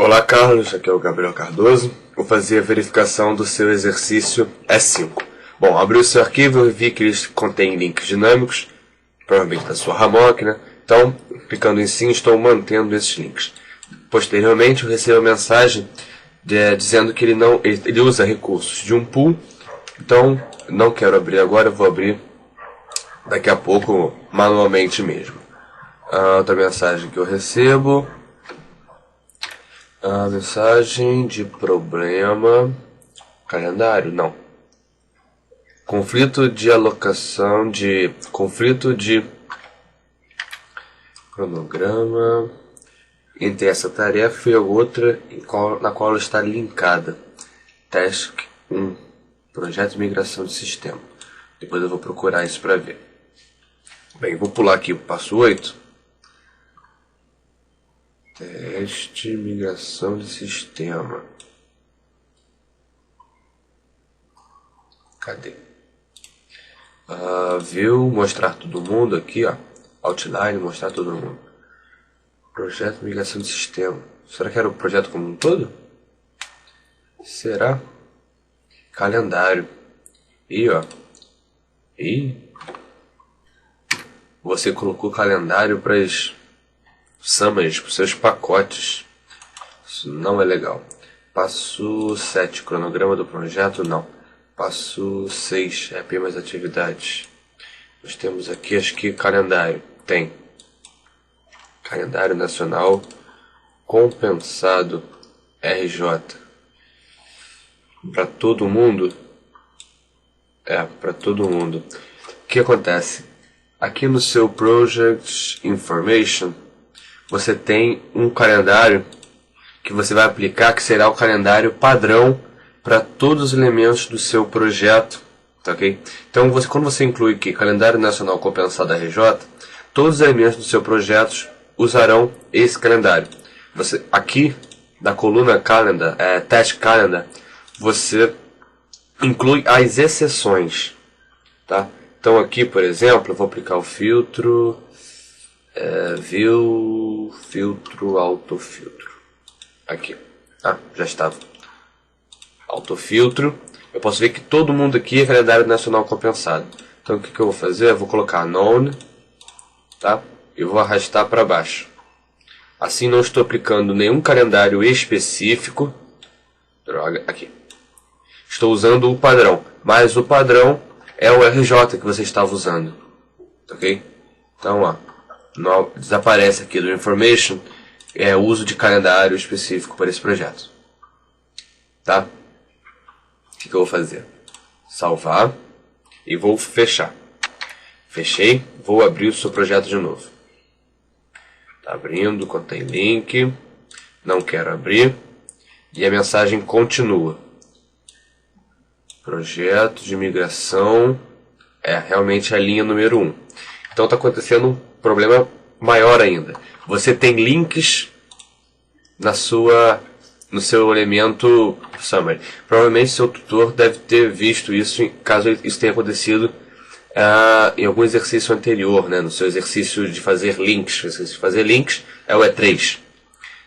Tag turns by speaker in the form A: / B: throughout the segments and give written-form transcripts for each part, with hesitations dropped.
A: Olá Carlos, aqui é o Gabriel Cardoso. Vou fazer a verificação do seu exercício S5. Bom, abri o seu arquivo e vi que ele contém links dinâmicos, provavelmente da sua Hammock, né? Então, clicando em sim, estou mantendo esses links. Posteriormente, eu recebo a mensagem dizendo que ele usa recursos de um pool. Então, não quero abrir agora, eu vou abrir daqui a pouco manualmente mesmo. Outra mensagem que eu recebo. A mensagem de problema. Calendário? Não. Conflito de alocação de. Conflito de cronograma entre essa tarefa e a outra na qual ela está linkada. Task 1. Projeto de migração de sistema. Depois eu vou procurar isso para ver. Bem, vou pular aqui o passo 8. Teste, migração de sistema. Cadê? View, mostrar todo mundo aqui, ó. Outline, mostrar todo mundo. Projeto, migração de sistema. Será que era o projeto como um todo? Será? Calendário. Ó. Você colocou calendário para as summaries, para os seus pacotes. Isso não é legal. Passo 7, cronograma do projeto, não. Passo 6, apenas atividades. Nós temos aqui, acho que calendário. Tem. Calendário nacional compensado RJ. Para todo mundo? Para todo mundo. O que acontece? Aqui no seu Project Information, você tem um calendário que você vai aplicar, que será o calendário padrão para todos os elementos do seu projeto, tá ok? Então, quando você inclui aqui calendário nacional compensado RJ, todos os elementos do seu projeto usarão esse calendário. Você aqui na coluna calendar, task calendar, você inclui as exceções, tá? Então aqui, por exemplo, eu vou aplicar o filtro view, filtro, autofiltro. Aqui. Já estava. Autofiltro. Eu posso ver que todo mundo aqui é calendário nacional compensado. Então o que eu vou fazer? Eu vou colocar known, tá? E vou arrastar para baixo. Assim não estou aplicando nenhum calendário específico. Droga, aqui. Estou usando o padrão, mas o padrão é o RJ que você estava usando. Ok? Então, ó. Desaparece aqui do information o uso de calendário específico para esse projeto, tá? O que eu vou fazer? Salvar e vou fechar. Fechei, vou abrir o seu projeto de novo. Tá abrindo, contém link, não quero abrir e a mensagem continua. Projeto de migração realmente a linha número 1. Então está acontecendo um problema maior ainda. Você tem links no seu elemento summary. Provavelmente seu tutor deve ter visto isso, caso isso tenha acontecido em algum exercício anterior, né? No seu exercício de fazer links. O exercício de fazer links é o E3.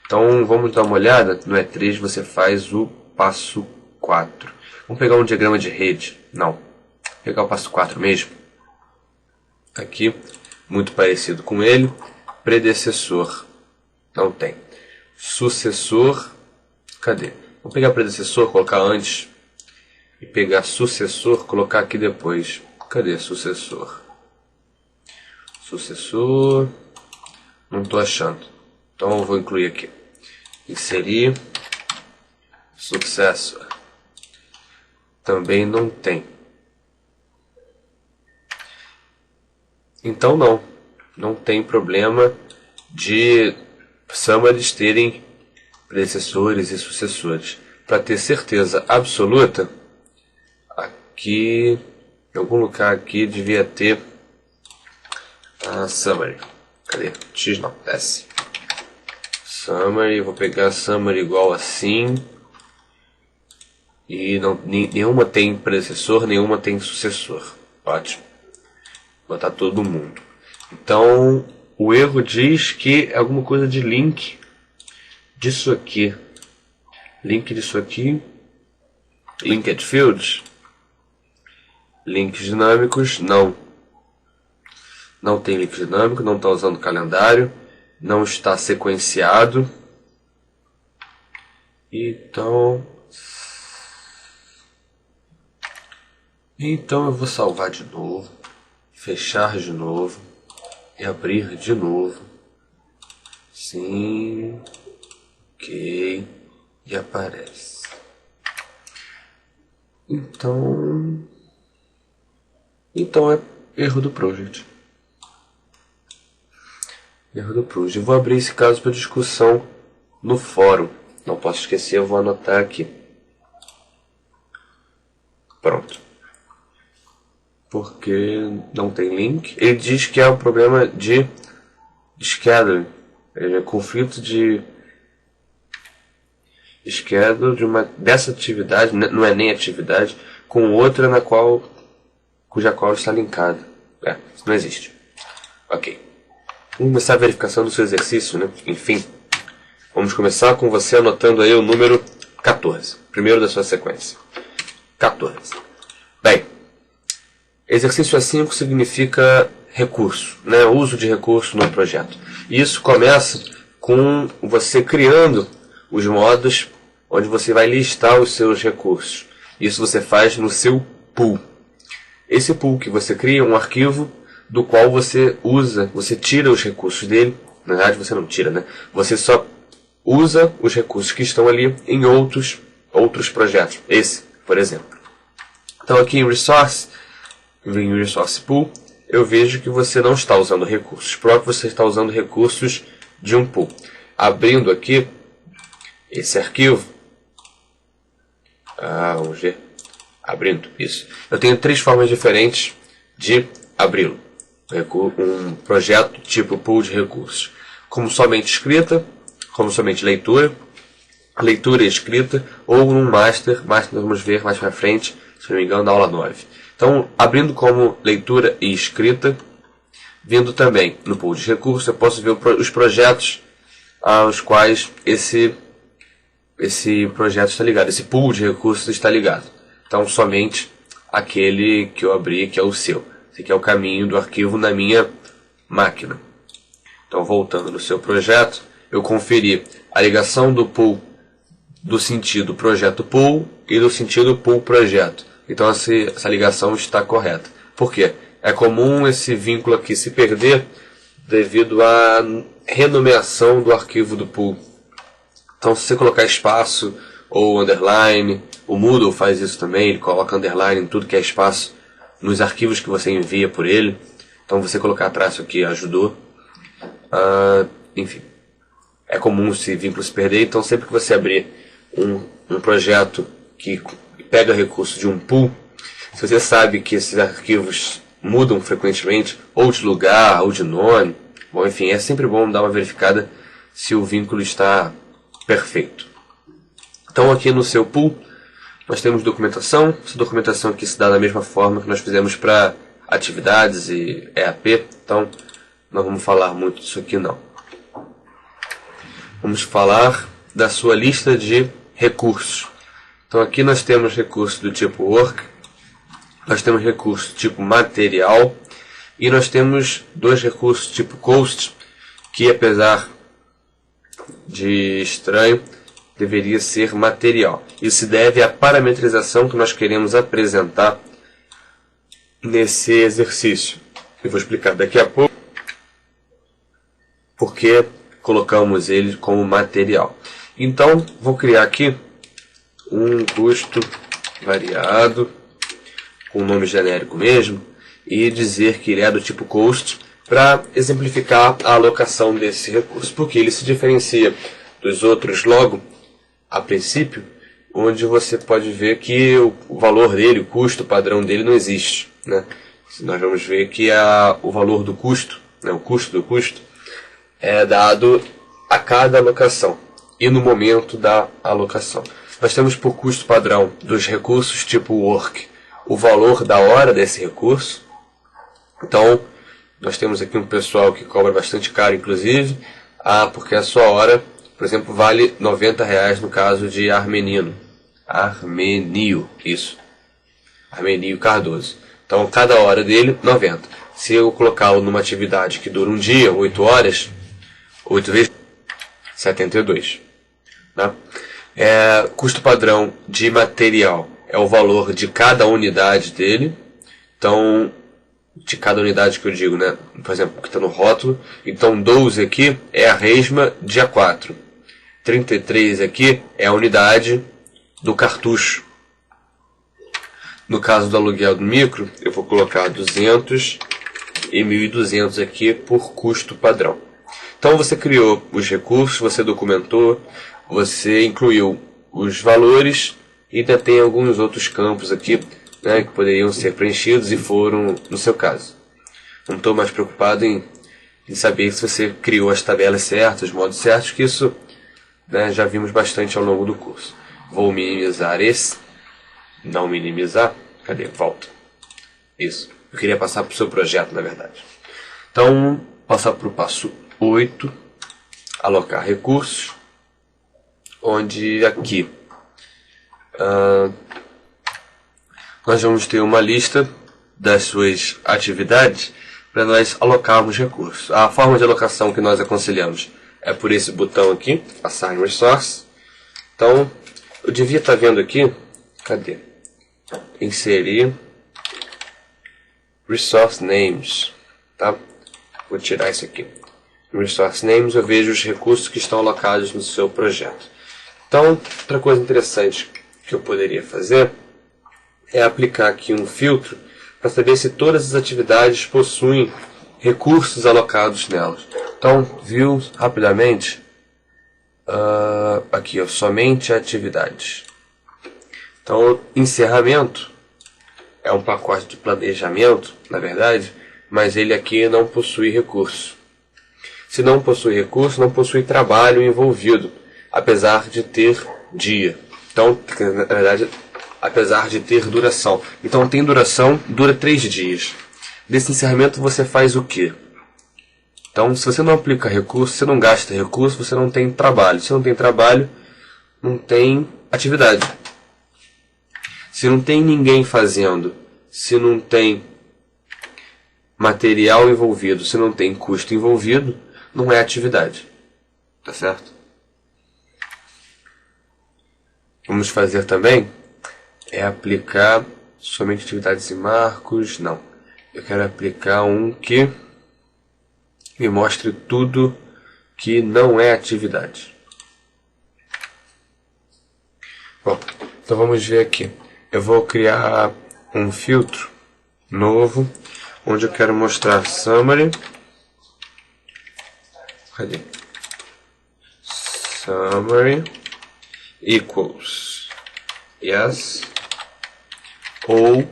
A: Então vamos dar uma olhada. No E3 você faz o passo 4. Vamos pegar um diagrama de rede. Não. Vou pegar o passo 4 mesmo. Aqui. Muito parecido com ele. Predecessor. Não tem. Sucessor. Cadê? Vou pegar predecessor, colocar antes. E pegar sucessor, colocar aqui depois. Cadê sucessor? Sucessor. Não estou achando. Então eu vou incluir aqui. Inserir. Successor. Também não tem. Então não tem problema de summaries terem predecessores e sucessores. Para ter certeza absoluta, aqui, em algum lugar aqui, devia ter a summary. Cadê? X não, S. Summary, vou pegar summary igual assim. E nenhuma tem predecessor, nenhuma tem sucessor. Ótimo. Botar todo mundo. Então, o erro diz que é alguma coisa de link disso aqui. Link disso aqui. Linked fields. Links dinâmicos, não. Não tem link dinâmico, não está usando calendário. Não está sequenciado. Então eu vou salvar de novo. Fechar de novo. E abrir de novo. Sim. Ok. E aparece. Então é erro do project. Erro do project. Eu vou abrir esse caso para discussão no fórum. Não posso esquecer, eu vou anotar aqui. Pronto. Porque não tem link. Ele diz que é um problema de schedule. É conflito de schedule dessa atividade, não é nem atividade, com outra cuja qual está linkada. Isso não existe. Ok. Vamos começar a verificação do seu exercício, né? Enfim. Vamos começar com você anotando aí o número 14. Primeiro da sua sequência. 14. Bem, exercício A5 significa recurso, né? Uso de recurso no projeto. E isso começa com você criando os modos onde você vai listar os seus recursos. Isso você faz no seu pool. Esse pool que você cria é um arquivo do qual você tira os recursos dele. Na verdade você não tira, né? Você só usa os recursos que estão ali em outros projetos. Esse, por exemplo. Então aqui em Resource Pool, eu vejo que você não está usando recursos próprios, você está usando recursos de um pool. Abrindo aqui esse arquivo, vamos ver, abrindo isso. Eu tenho 3 formas diferentes de abri-lo. Um projeto tipo pool de recursos. Como somente escrita, como somente leitura e escrita, ou num master vamos ver mais pra frente, se não me engano, na aula 9. Então, abrindo como leitura e escrita, vindo também no pool de recursos, eu posso ver os projetos aos quais esse projeto está ligado, esse pool de recursos está ligado. Então, somente aquele que eu abri, que é o seu. Esse aqui é o caminho do arquivo na minha máquina. Então, voltando no seu projeto, eu conferi a ligação do pool do sentido projeto pool e do sentido pool projeto. Então, essa ligação está correta. Por quê? É comum esse vínculo aqui se perder devido à renomeação do arquivo do pool. Então, se você colocar espaço ou underline, o Moodle faz isso também, ele coloca underline em tudo que é espaço nos arquivos que você envia por ele. Então, você colocar traço aqui ajudou. Enfim, é comum esse vínculo se perder. Então, sempre que você abrir um projeto que pega recurso de um pool, se você sabe que esses arquivos mudam frequentemente, ou de lugar, ou de nome, bom, enfim, é sempre bom dar uma verificada se o vínculo está perfeito. Então, aqui no seu pool, nós temos documentação. Essa documentação aqui se dá da mesma forma que nós fizemos para atividades e EAP. Então, não vamos falar muito disso aqui, não. Vamos falar da sua lista de recursos. Então, aqui nós temos recursos do tipo work, nós temos recursos tipo material e nós temos 2 recursos tipo cost, que apesar de estranho, deveria ser material. Isso se deve à parametrização que nós queremos apresentar nesse exercício. Eu vou explicar daqui a pouco porque colocamos ele como material. Então, vou criar aqui um custo variado, com nome genérico mesmo, e dizer que ele é do tipo cost, para exemplificar a alocação desse recurso, porque ele se diferencia dos outros logo a princípio, onde você pode ver que o valor dele, o custo padrão dele não existe, né? Nós vamos ver que o valor do custo, né, o custo do custo, é dado a cada alocação e no momento da alocação. Nós temos por custo padrão dos recursos tipo work o valor da hora desse recurso. Então, nós temos aqui um pessoal que cobra bastante caro, inclusive, porque a sua hora, por exemplo, vale R$ 90 no caso de Armenio, isso. Armenio Cardoso. Então, cada hora dele, 90. Se eu colocá-lo numa atividade que dura um dia, 8 horas, 8 vezes 72. Né? Custo padrão de material é o valor de cada unidade dele. Então, de cada unidade que eu digo, né? Por exemplo, que está no rótulo. Então, 12 aqui é a resma de A4. 33 aqui é a unidade do cartucho. No caso do aluguel do micro, eu vou colocar 200 e 1.200 aqui por custo padrão. Então você criou os recursos, você documentou, você incluiu os valores e ainda tem alguns outros campos aqui, né, que poderiam ser preenchidos e foram no seu caso. Não estou mais preocupado em saber se você criou as tabelas certas, os modos certos, que isso, né, já vimos bastante ao longo do curso. Vou minimizar esse. Não minimizar. Cadê? Volta. Isso. Eu queria passar para o seu projeto, na verdade. Então, passar para o passo 8. Alocar recursos. Onde aqui nós vamos ter uma lista das suas atividades para nós alocarmos recursos. A forma de alocação que nós aconselhamos é por esse botão aqui, Assign Resource. Então, eu devia estar vendo aqui, cadê? Inserir Resource Names, tá? Vou tirar isso aqui. No Resource Names eu vejo os recursos que estão alocados no seu projeto. Então, outra coisa interessante que eu poderia fazer é aplicar aqui um filtro para saber se todas as atividades possuem recursos alocados nelas. Então, viu rapidamente, aqui, ó, somente atividades. Então, encerramento é um pacote de planejamento, na verdade, mas ele aqui não possui recurso. Se não possui recurso, não possui trabalho envolvido, apesar de ter dia. Então, na verdade, apesar de ter duração. Então, tem duração, dura 3 dias. Desse encerramento, você faz o quê? Então, se você não aplica recurso, você não gasta recurso, você não tem trabalho. Se não tem trabalho, não tem atividade. Se não tem ninguém fazendo, se não tem material envolvido, se não tem custo envolvido, não é atividade. Tá certo? Vamos fazer também é aplicar somente atividades e marcos. Não. Eu quero aplicar um que me mostre tudo que não é atividade. Bom, então vamos ver aqui. Eu vou criar um filtro novo, onde eu quero mostrar Summary. Cadê? Summary equals yes ou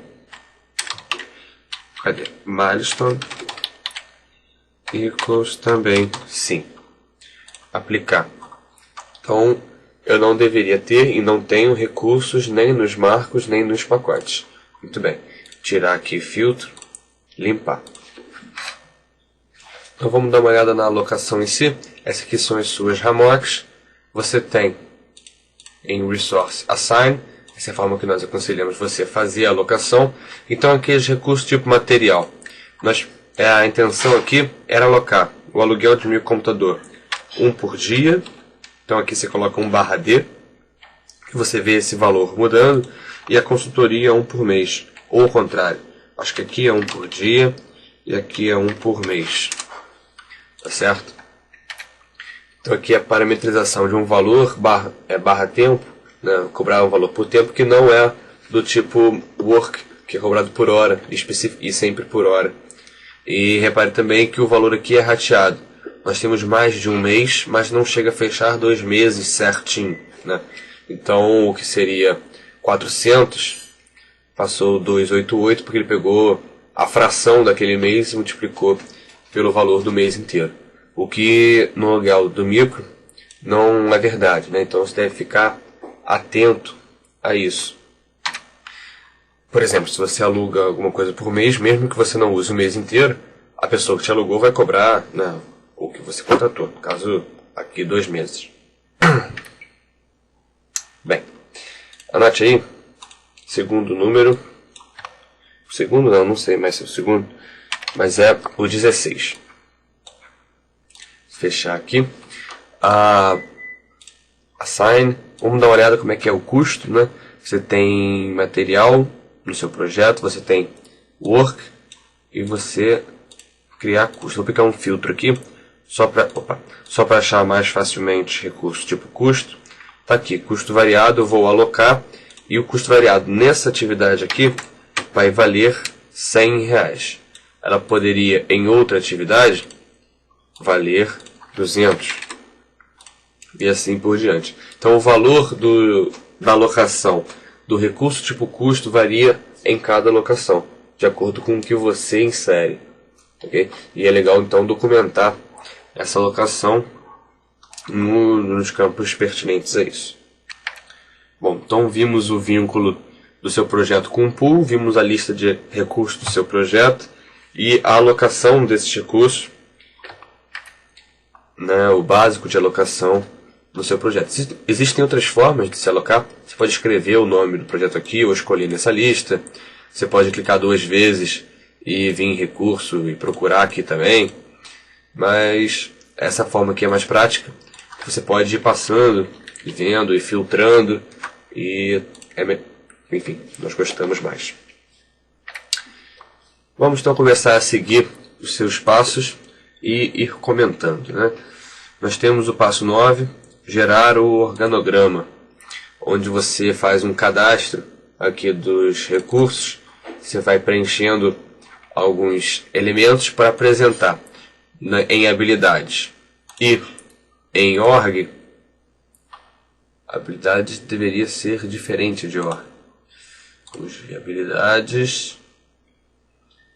A: cadê? Milestone equals também sim. Aplicar. Então, eu não deveria ter e não tenho recursos nem nos marcos nem nos pacotes. Muito bem. Tirar aqui filtro, limpar. Então vamos dar uma olhada na alocação em si. Essas aqui são as suas ramocs. Você tem em Resource Assign, essa é a forma que nós aconselhamos você fazer a alocação. Então aqui os recursos tipo material. A intenção aqui era alocar o aluguel de microcomputador 1 por dia. Então aqui você coloca 1/D, que você vê esse valor mudando, e a consultoria 1 por mês, ou o contrário. Acho que aqui é 1 por dia e aqui é 1 por mês. Tá certo? Então aqui é a parametrização de um valor barra tempo, né? Cobrar um valor por tempo que não é do tipo work, que é cobrado por hora e sempre por hora. E repare também que o valor aqui é rateado. Nós temos mais de um mês, mas não chega a fechar 2 meses certinho, né? Então, o que seria 400, passou 288, porque ele pegou a fração daquele mês e multiplicou pelo valor do mês inteiro. O que no aluguel do micro não é verdade, né? Então, você deve ficar atento a isso. Por exemplo, se você aluga alguma coisa por mês, mesmo que você não use o mês inteiro, a pessoa que te alugou vai cobrar, né, o que você contratou. No caso, aqui 2 meses. Anote aí, segundo número, segundo não sei mais se é o segundo, mas é o 16. Fechar aqui. Assign, vamos dar uma olhada como é que é o custo, né? Você tem material no seu projeto, você tem work e você criar custo. Vou aplicar um filtro aqui, só para achar mais facilmente recurso tipo custo. Tá aqui, custo variado, eu vou alocar, e o custo variado nessa atividade aqui vai valer R$100. Ela poderia, em outra atividade, valer 200. E assim por diante. Então o valor da alocação do recurso tipo custo varia em cada alocação, de acordo com o que você insere. Okay? E é legal então documentar essa alocação nos campos pertinentes a isso. Bom, então vimos o vínculo do seu projeto com o pool, vimos a lista de recursos do seu projeto e a alocação desses recursos, né, o básico de alocação no seu projeto. Existem outras formas de se alocar. Você pode escrever o nome do projeto aqui ou escolher nessa lista. Você pode clicar 2 vezes e vir em recurso e procurar aqui também. Mas essa forma aqui é mais prática. Você pode ir passando, e vendo e filtrando. E enfim, nós gostamos mais. Vamos então começar a seguir os seus passos e ir comentando, né? Nós temos o passo 9, gerar o organograma, onde você faz um cadastro aqui dos recursos. Você vai preenchendo alguns elementos para apresentar em habilidades. E em org, habilidades deveria ser diferente de org. Os habilidades,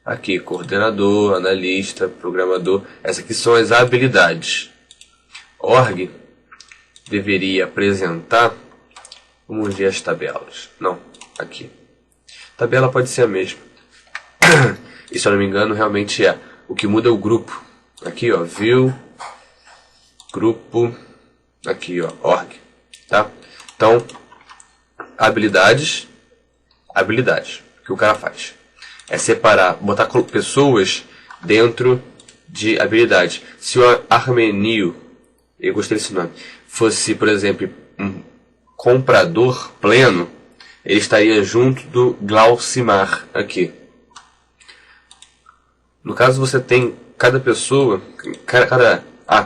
A: aqui, coordenador, analista, programador, essas aqui são as habilidades. Org deveria apresentar, vamos ver as tabelas, não, aqui. Tabela pode ser a mesma. E se eu não me engano, realmente é. O que muda é o grupo. Aqui, ó, view, grupo, aqui, ó, org, tá? Então, habilidades, o que o cara faz é separar, botar pessoas dentro de habilidades. Se o Armenio, eu gostei desse nome, fosse, por exemplo, um comprador pleno, ele estaria junto do Glaucimar aqui. No caso, você tem cada pessoa,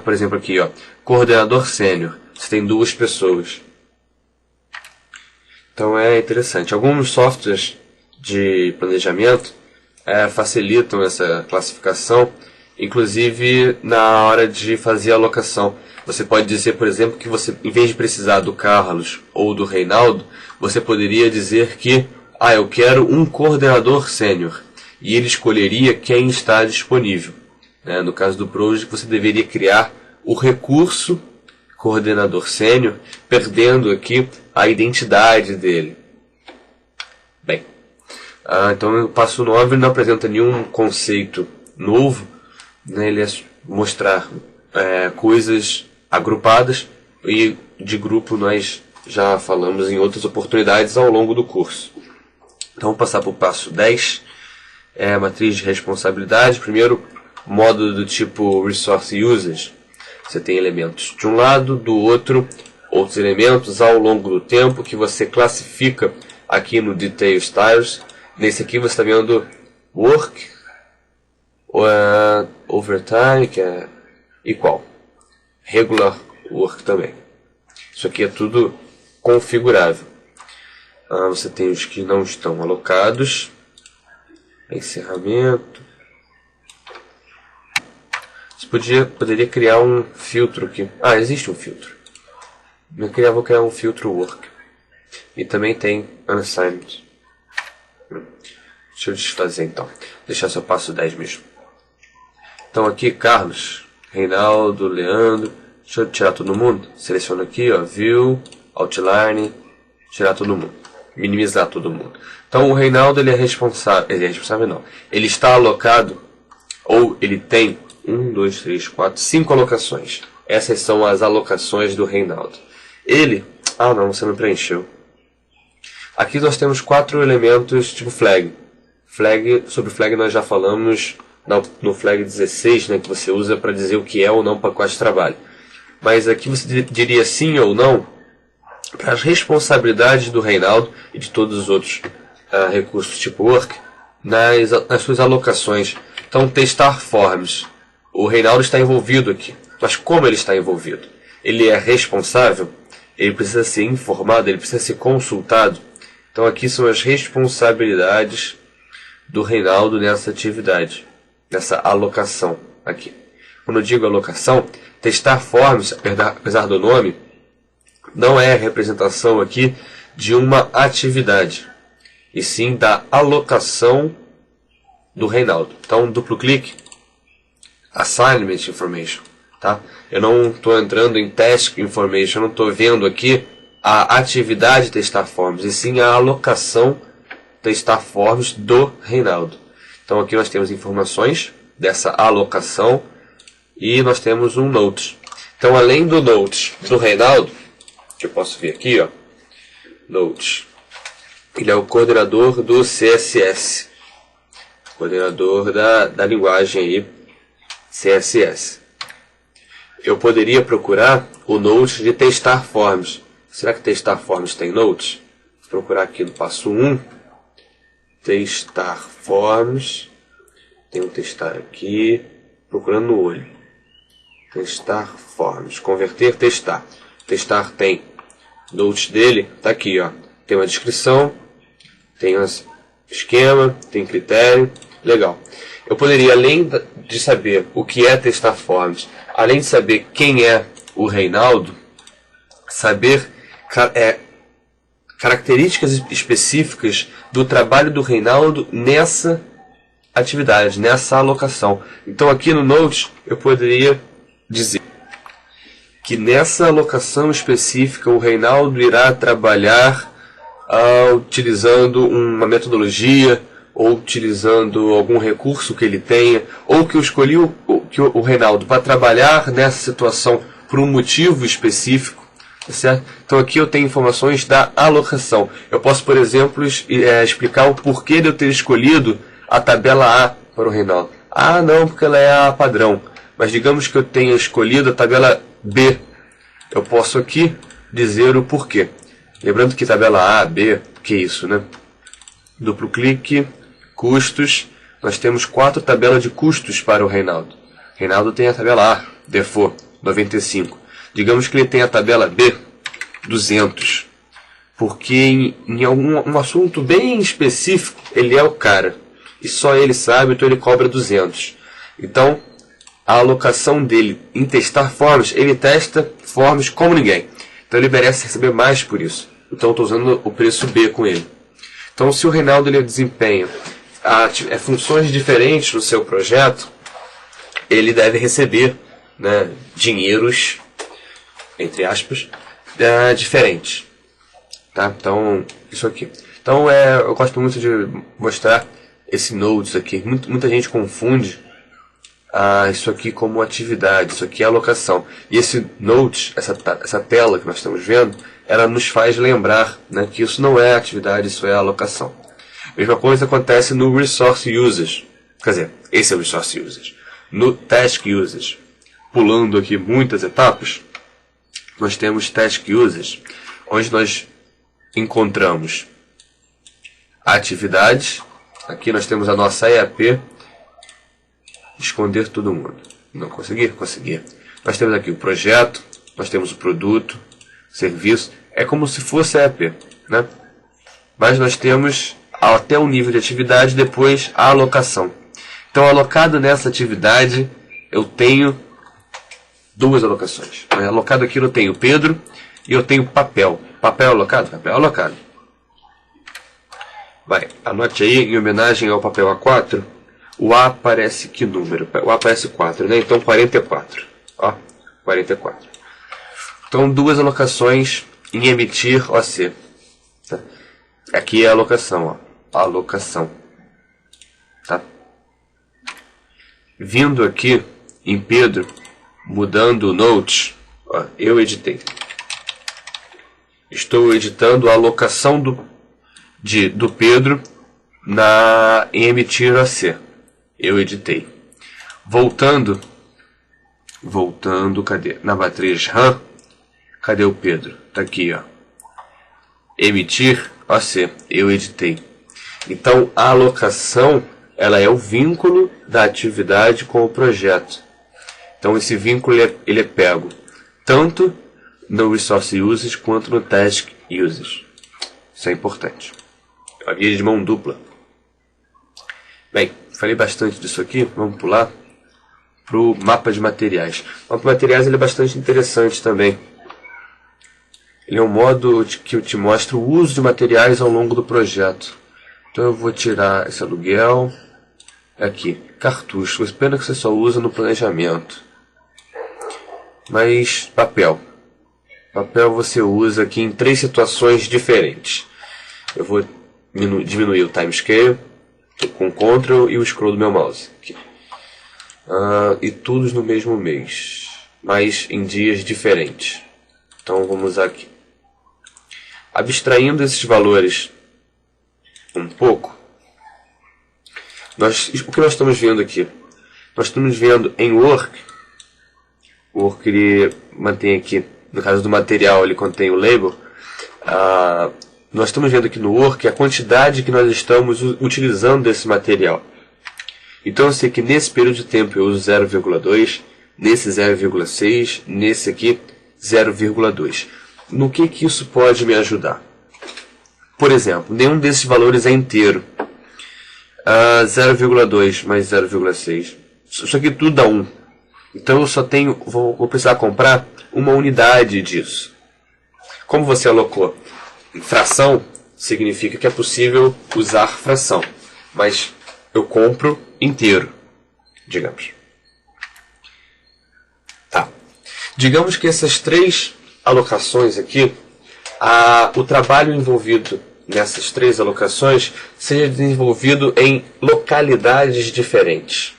A: por exemplo aqui, ó, coordenador sênior, você tem 2 pessoas. Então é interessante. Alguns softwares de planejamento facilitam essa classificação, inclusive na hora de fazer a alocação. Você pode dizer, por exemplo, que você, em vez de precisar do Carlos ou do Reinaldo, você poderia dizer que eu quero um coordenador sênior, e ele escolheria quem está disponível. No caso do Project, você deveria criar o recurso coordenador sênior, perdendo aqui a identidade dele. Bem, então o passo 9 não apresenta nenhum conceito novo, né? Ele é mostrar coisas agrupadas, e de grupo nós já falamos em outras oportunidades ao longo do curso. Então vamos passar para o passo 10, a matriz de responsabilidade. Primeiro, módulo do tipo Resource Users. Você tem elementos de um lado, do outro, outros elementos ao longo do tempo que você classifica aqui no Detail Styles. Nesse aqui você está vendo Work, Overtime, que é igual, Regular Work também. Isso aqui é tudo configurável. Você tem os que não estão alocados, encerramento. Você poderia criar um filtro aqui. Existe um filtro. Vou criar um filtro Work. E também tem Unassigned. Deixa eu desfazer então. Deixar só passo 10 mesmo. Então aqui, Carlos, Reinaldo, Leandro. Deixa eu tirar todo mundo. Seleciono aqui, ó, View, Outline, tirar todo mundo. Minimizar todo mundo. Então o Reinaldo, ele é responsável. Ele é responsável não. Ele está alocado, ou ele tem 1, 2, 3, 4, 5 alocações. Essas são as alocações do Reinaldo. Ele... não, você não preencheu. Aqui nós temos 4 elementos tipo flag. Sobre flag nós já falamos no flag 16, né, que você usa para dizer o que é ou não pacote de trabalho. Mas aqui você diria sim ou não para as responsabilidades do Reinaldo e de todos os outros recursos tipo work nas suas alocações. Então, testar forms. O Reinaldo está envolvido aqui. Mas como ele está envolvido? Ele é responsável? Ele precisa ser informado? Ele precisa ser consultado? Então, aqui são as responsabilidades do Reinaldo nessa atividade, nessa alocação aqui. Quando eu digo alocação, testar forms, apesar do nome, não é a representação aqui de uma atividade, e sim da alocação do Reinaldo. Então, duplo clique, assignment information, tá? Eu não estou entrando em task information, eu não estou vendo aqui a atividade testar forms, e sim a alocação testar forms do Reinaldo. Então, aqui nós temos informações dessa alocação e nós temos um notes. Então, além do notes do Reinaldo, que eu posso ver aqui, ó, notes. Ele é o coordenador do CSS, coordenador da linguagem aí, CSS. Eu poderia procurar o notes de testar forms. Será que testar forms tem notes? Vou procurar aqui no passo 1. Testar forms. Tem um testar aqui. Procurando no olho. Testar forms. Converter, testar. Testar tem notes dele. Tá aqui, ó. Tem uma descrição. Tem um esquema. Tem critério. Legal. Eu poderia, além de saber o que é testar forms, além de saber quem é o Reinaldo, saber características específicas do trabalho do Reinaldo nessa atividade, nessa alocação. Então aqui no Notes eu poderia dizer que nessa alocação específica o Reinaldo irá trabalhar utilizando uma metodologia, ou utilizando algum recurso que ele tenha, ou que eu escolhi o Reinaldo para trabalhar nessa situação por um motivo específico, certo? Então aqui eu tenho informações da alocação. Eu posso, por exemplo, explicar o porquê de eu ter escolhido a tabela A para o Reinaldo. Ah, não, porque ela é a padrão. Mas digamos que eu tenha escolhido a tabela B. Eu posso aqui dizer o porquê. Lembrando que tabela A, B, que é isso, né? Duplo clique, custos. Nós temos 4 tabelas de custos para o Reinaldo. Reinaldo tem a tabela A, default, 95. Digamos que ele tem a tabela B, 200. Porque em um assunto bem específico, ele é o cara. E só ele sabe, então ele cobra 200. Então, a alocação dele em testar forms, ele testa forms como ninguém. Então ele merece receber mais por isso. Então eu estou usando o preço B com ele. Então se o Reinaldo ele desempenha funções diferentes no seu projeto, ele deve receber, né, dinheiros, entre aspas, diferentes. Tá? Então, isso aqui. Então eu gosto muito de mostrar esse nodes aqui. Muita gente confunde isso aqui como atividade, isso aqui é alocação. E esse note, essa tela que nós estamos vendo, ela nos faz lembrar, né, que isso não é atividade, isso é alocação. A mesma coisa acontece no Resource Users. Quer dizer, esse é o Resource Users. No Task Users, pulando aqui muitas etapas, nós temos Task Users, onde nós encontramos atividades. Aqui nós temos a nossa EAP. Esconder todo mundo. Não consegui? Consegui. Nós temos aqui o projeto, nós temos o produto, serviço. É como se fosse a EAP, né? Mas nós temos até um nível de atividade, depois a alocação. Então, alocado nessa atividade, eu tenho 2 alocações. Alocado aqui eu tenho Pedro e eu tenho papel. Papel alocado? Papel alocado. Vai, anote aí, em homenagem ao papel A4, o A aparece que número? O A aparece 4, né? Então 44. Ó, 44. Então 2 alocações em emitir OC. Tá? Aqui é a alocação, ó. Alocação. Tá? Vindo aqui em Pedro, mudando o note, ó, eu editei. Estou editando a alocação do Pedro em emitir OC. Eu editei. Voltando, cadê? Na matriz RAM, cadê o Pedro? Tá aqui, ó. Emitir OC. Eu editei. Então, a alocação, ela é o vínculo da atividade com o projeto. Então, esse vínculo ele é pego tanto no Resource Usage quanto no Task Usage. Isso é importante. A via de mão dupla. Bem, falei bastante disso aqui. Vamos pular para o mapa de materiais. O mapa de materiais ele é bastante interessante também. Ele é um modo que eu te mostra o uso de materiais ao longo do projeto. Então eu vou tirar esse aluguel. Aqui, cartucho. Pena que você só usa no planejamento. Mas papel. Papel você usa aqui em 3 situações diferentes. Eu vou diminuir o timescale com Ctrl e o scroll do meu mouse. Aqui. E todos no mesmo mês, mas em dias diferentes. Então vamos usar aqui. Abstraindo esses valores um pouco, o que nós estamos vendo aqui? Nós estamos vendo em Work. O Work ele mantém aqui, no caso do material, ele contém o label. Nós estamos vendo aqui no Work a quantidade que nós estamos utilizando desse material. Então eu sei que nesse período de tempo eu uso 0,2, nesse 0,6, nesse aqui 0,2. No que isso pode me ajudar? Por exemplo, nenhum desses valores é inteiro. 0,2 mais 0,6. Isso aqui tudo dá 1. Então eu só vou precisar comprar uma unidade disso. Como você alocou fração, significa que é possível usar fração. Mas eu compro inteiro, digamos. Tá. Digamos que essas 3 alocações aqui, o trabalho envolvido nessas 3 alocações seja desenvolvido em localidades diferentes.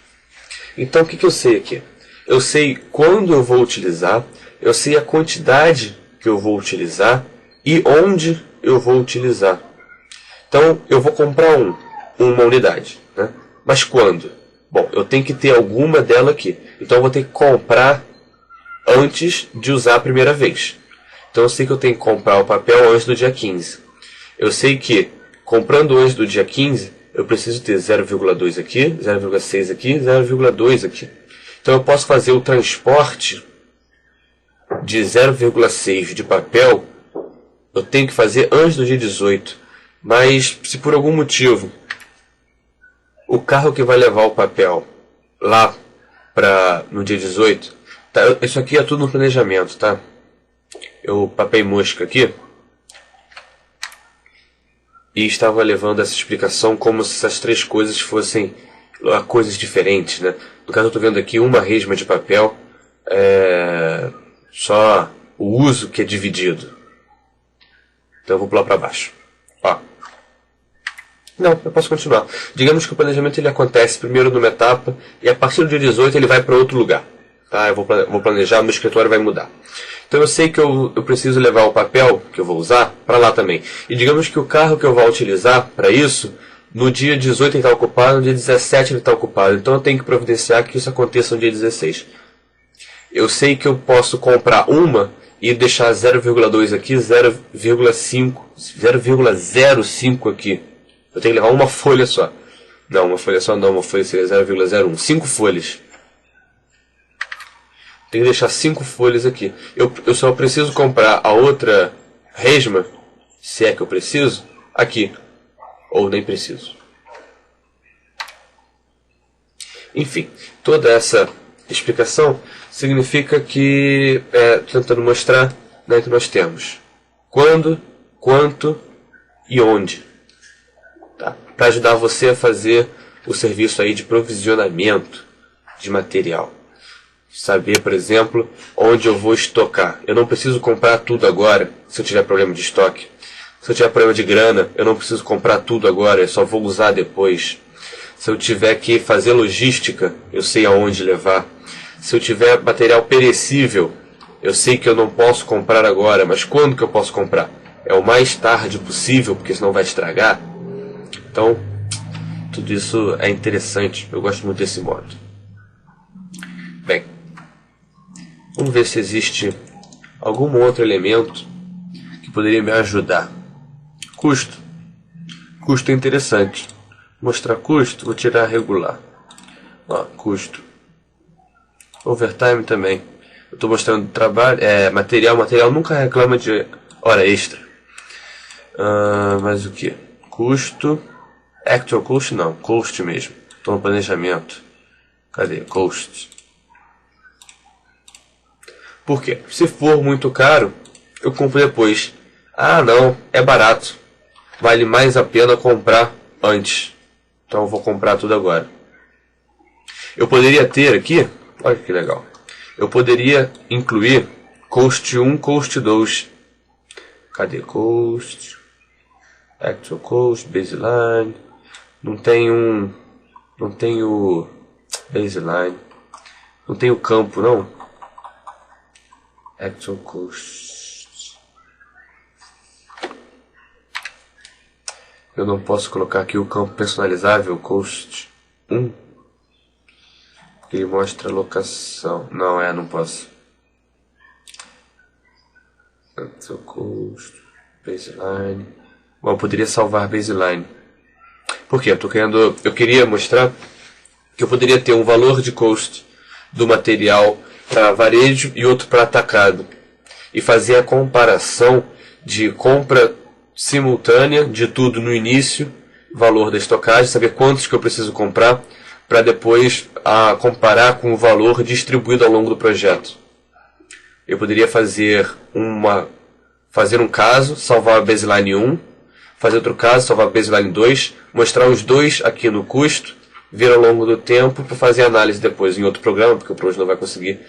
A: Então o que eu sei aqui? Eu sei quando eu vou utilizar, eu sei a quantidade que eu vou utilizar e onde eu vou utilizar. Então eu vou comprar uma unidade, né? Mas quando? Bom, eu tenho que ter alguma dela aqui. Então eu vou ter que comprar antes de usar a primeira vez. Então eu sei que eu tenho que comprar o papel antes do dia 15. Eu sei que, comprando antes do dia 15, eu preciso ter 0,2 aqui, 0,6 aqui, 0,2 aqui. Então eu posso fazer o transporte de 0,6 de papel, eu tenho que fazer antes do dia 18. Mas se por algum motivo o carro que vai levar o papel lá no dia 18, tá, isso aqui é tudo no planejamento, tá? Eu papei mosca aqui e estava levando essa explicação como se essas 3 coisas fossem coisas diferentes, né? No caso eu estou vendo aqui uma resma de papel, só o uso que é dividido. Então eu vou pular para baixo. Ó. Não, eu posso continuar. Digamos que o planejamento ele acontece primeiro numa etapa e a partir do dia 18 ele vai para outro lugar. Tá? Eu vou planejar, meu escritório vai mudar. Então eu sei que eu preciso levar o papel que eu vou usar para lá também. E digamos que o carro que eu vou utilizar para isso, no dia 18 ele está ocupado, no dia 17 ele está ocupado. Então eu tenho que providenciar que isso aconteça no dia 16. Eu sei que eu posso comprar uma e deixar 0,2 aqui, 0,5, 0,05 aqui. Eu tenho que levar uma folha só. Não, uma folha só não, uma folha seria 0,01. 5 folhas. Tenho que deixar 5 folhas aqui. Eu só preciso comprar a outra resma, se é que eu preciso, aqui. Ou nem preciso. Enfim, toda essa explicação significa que, tentando mostrar, né, que nós temos quando, quanto e onde. Tá? Para ajudar você a fazer o serviço aí de provisionamento de material. Saber, por exemplo, onde eu vou estocar. Eu não preciso comprar tudo agora, se eu tiver problema de estoque. Se eu tiver problema de grana, eu não preciso comprar tudo agora, eu só vou usar depois. Se eu tiver que fazer logística, eu sei aonde levar. Se eu tiver material perecível, eu sei que eu não posso comprar agora, mas quando que eu posso comprar? é o mais tarde possível, porque senão vai estragar. Então, tudo isso é interessante. Eu gosto muito desse modo. Bem, vamos ver se existe algum outro elemento que poderia me ajudar. Custo. Custo é interessante. Mostrar custo, vou tirar regular. Ó, custo. Overtime também. Eu estou mostrando trabalho, material. Material nunca reclama de hora extra. Mas o que? Custo. Actual cost não. Cost mesmo. Estou no planejamento. Cadê? Cost. Por quê? Se for muito caro, eu compro depois. Ah, não. É barato. Vale mais a pena comprar antes. Então eu vou comprar tudo agora. Eu poderia ter aqui, olha que legal. Eu poderia incluir Cost 1, Cost 2. Cadê Cost? Actual Cost, Baseline. Não tenho Baseline. Não tenho campo, não. Actual Cost. Eu não posso colocar aqui o campo personalizável, Cost 1. Ele mostra a locação. Não posso. Actual Cost, Baseline. Bom, eu poderia salvar Baseline. Por quê? Eu queria mostrar que eu poderia ter um valor de cost do material para varejo e outro para atacado. E fazer a comparação de compra simultânea de tudo no início, valor da estocagem, saber quantos que eu preciso comprar, para depois comparar com o valor distribuído ao longo do projeto. Eu poderia fazer um caso, salvar a baseline 1, fazer outro caso, salvar a baseline 2, mostrar os dois aqui no custo, ver ao longo do tempo para fazer análise depois em outro programa, porque o Projo não vai conseguir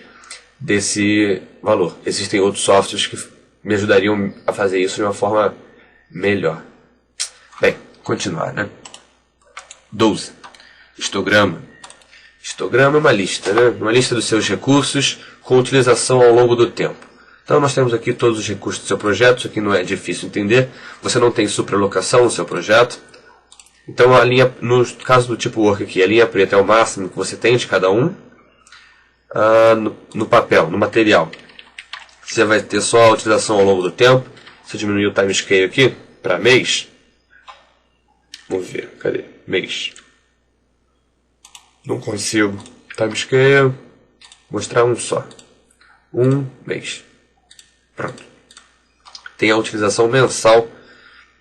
A: desse valor. Existem outros softwares que me ajudariam a fazer isso de uma forma melhor. Bem, continuar, né? 12. Histograma. Histograma é uma lista, né? Uma lista dos seus recursos com utilização ao longo do tempo. Então nós temos aqui todos os recursos do seu projeto. Isso aqui não é difícil entender. Você não tem supralocação no seu projeto. Então a linha, no caso do tipo work aqui, a linha preta é o máximo que você tem de cada um. No papel, no material, você vai ter só a utilização ao longo do tempo. Se eu diminuir o timescale aqui para mês, vamos ver, cadê? Mês. Não consigo. Timescale, mostrar um só. Um mês. Pronto. Tem a utilização mensal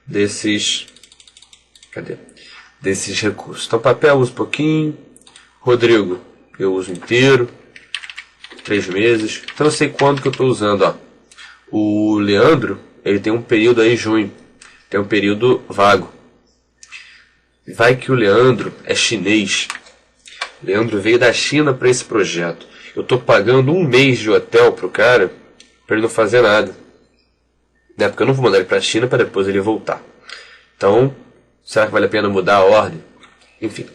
A: desses. Cadê? Desses recursos. Então papel eu uso pouquinho. Rodrigo, eu uso inteiro. 3 meses. Então eu sei quando que eu estou usando. Ó. O Leandro, ele tem um período aí, junho. Tem um período vago. Vai que o Leandro é chinês. O Leandro veio da China para esse projeto. Eu estou pagando 1 mês de hotel pro cara para ele não fazer nada. Né? Porque eu não vou mandar ele para a China para depois ele voltar. Então, será que vale a pena mudar a ordem? Enfim.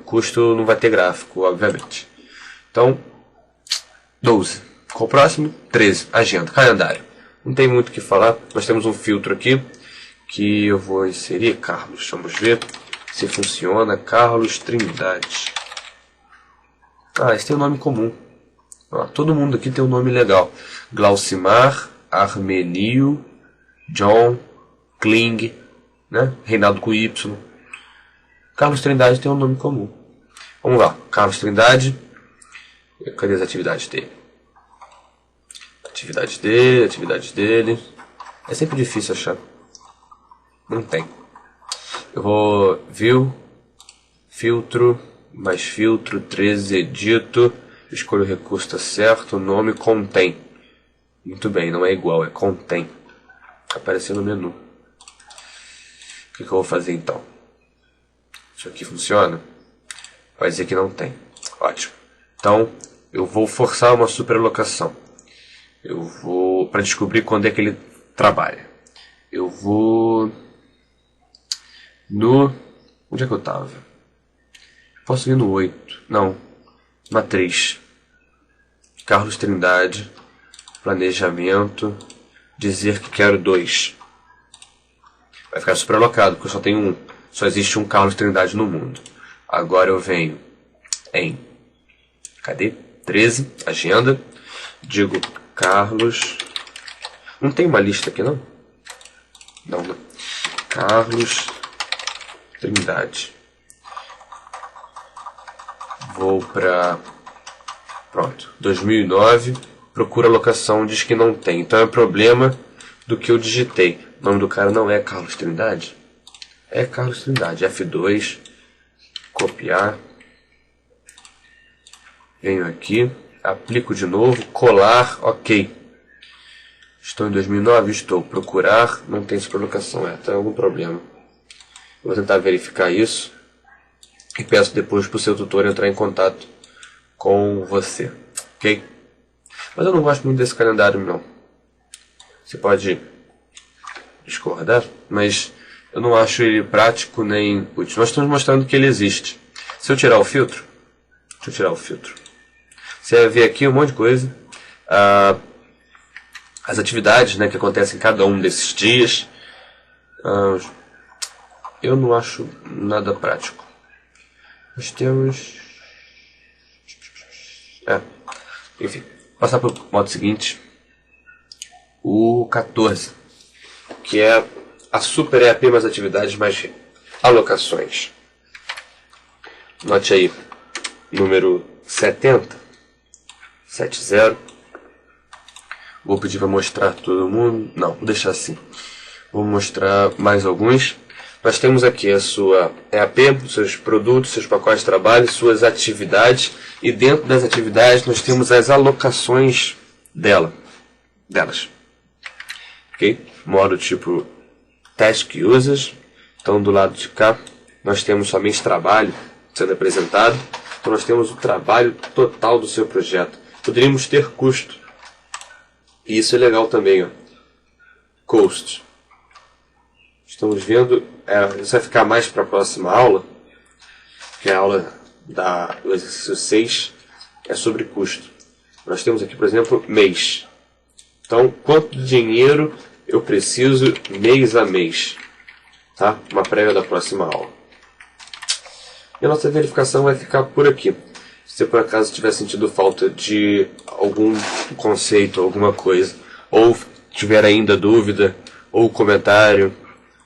A: Custo não vai ter gráfico, obviamente. Então, 12. Qual o próximo? 13. Agenda, calendário. Não tem muito o que falar. Nós temos um filtro aqui que eu vou inserir. Carlos, vamos ver se funciona. Carlos Trindade. Esse tem um nome comum. Todo mundo aqui tem um nome legal. Glaucimar, Armenio, John, Kling, né? Reinaldo com Y. Carlos Trindade tem um nome comum. Vamos lá. Carlos Trindade. Cadê as atividades dele? Atividades dele. É sempre difícil achar. Não tem. Eu vou view, filtro, mais filtro, 13, edito. Escolho o recurso, está certo. O nome contém. Muito bem, não é igual, é contém. Apareceu no menu. O que eu vou fazer então? Isso aqui funciona? Vai dizer que não tem. Ótimo. Então, eu vou forçar uma superlocação. Eu vou, para descobrir quando é que ele trabalha. Eu vou no... Onde é que eu estava? Posso ir no 8. Não. Matriz. Carlos Trindade. Planejamento. dizer que quero 2. Vai ficar superalocado, porque eu só tenho 1. Só existe um Carlos Trindade no mundo. Agora eu venho em... Cadê? 13, agenda. Digo Carlos... Não tem uma lista aqui, não? Não, não. Carlos Trindade. Vou para... Pronto. 2009. Procura locação, diz que não tem. Então é problema do que eu digitei. O nome do cara não é Carlos Trindade? É Carlos Trindade. F2. Copiar. Venho aqui. Aplico de novo. Colar. Ok. Estou em 2009? Estou. Procurar. Não tem superlocação. Tem algum problema. Vou tentar verificar isso. E peço depois para o seu tutor entrar em contato com você. Ok? Mas eu não gosto muito desse calendário, não. Você pode discordar, mas eu não acho ele prático nem útil. Nós estamos mostrando que ele existe. Se eu tirar o filtro... Deixa eu tirar o filtro. Você vai ver aqui um monte de coisa. As atividades, né, que acontecem em cada um desses dias. Eu não acho nada prático. Nós temos... Enfim, passar para o modo seguinte. O 14. Que é a Super EAP mais atividades mais alocações. Note aí, número 70. 70. Vou pedir para mostrar todo mundo. Não, vou deixar assim. Vou mostrar mais alguns. Nós temos aqui a sua EAP, seus produtos, seus pacotes de trabalho, suas atividades. E dentro das atividades nós temos as alocações delas. Ok? Modo tipo Task Users. Então do lado de cá nós temos somente trabalho sendo apresentado. Então nós temos o trabalho total do seu projeto. Poderíamos ter custo. E isso é legal também. Cost. Estamos vendo, isso vai ficar mais para a próxima aula, que é a aula do exercício 6, é sobre custo. Nós temos aqui, por exemplo, mês. Então, quanto de dinheiro eu preciso mês a mês? Tá? Uma prévia da próxima aula. E a nossa verificação vai ficar por aqui. Se você por acaso tiver sentido falta de algum conceito, alguma coisa, ou tiver ainda dúvida, ou comentário,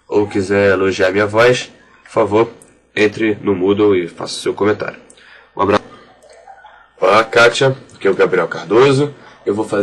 A: ou quiser elogiar minha voz, por favor, entre no Moodle e faça o seu comentário. Um abraço. Olá, Kátia, aqui é o Gabriel Cardoso. Eu vou fazer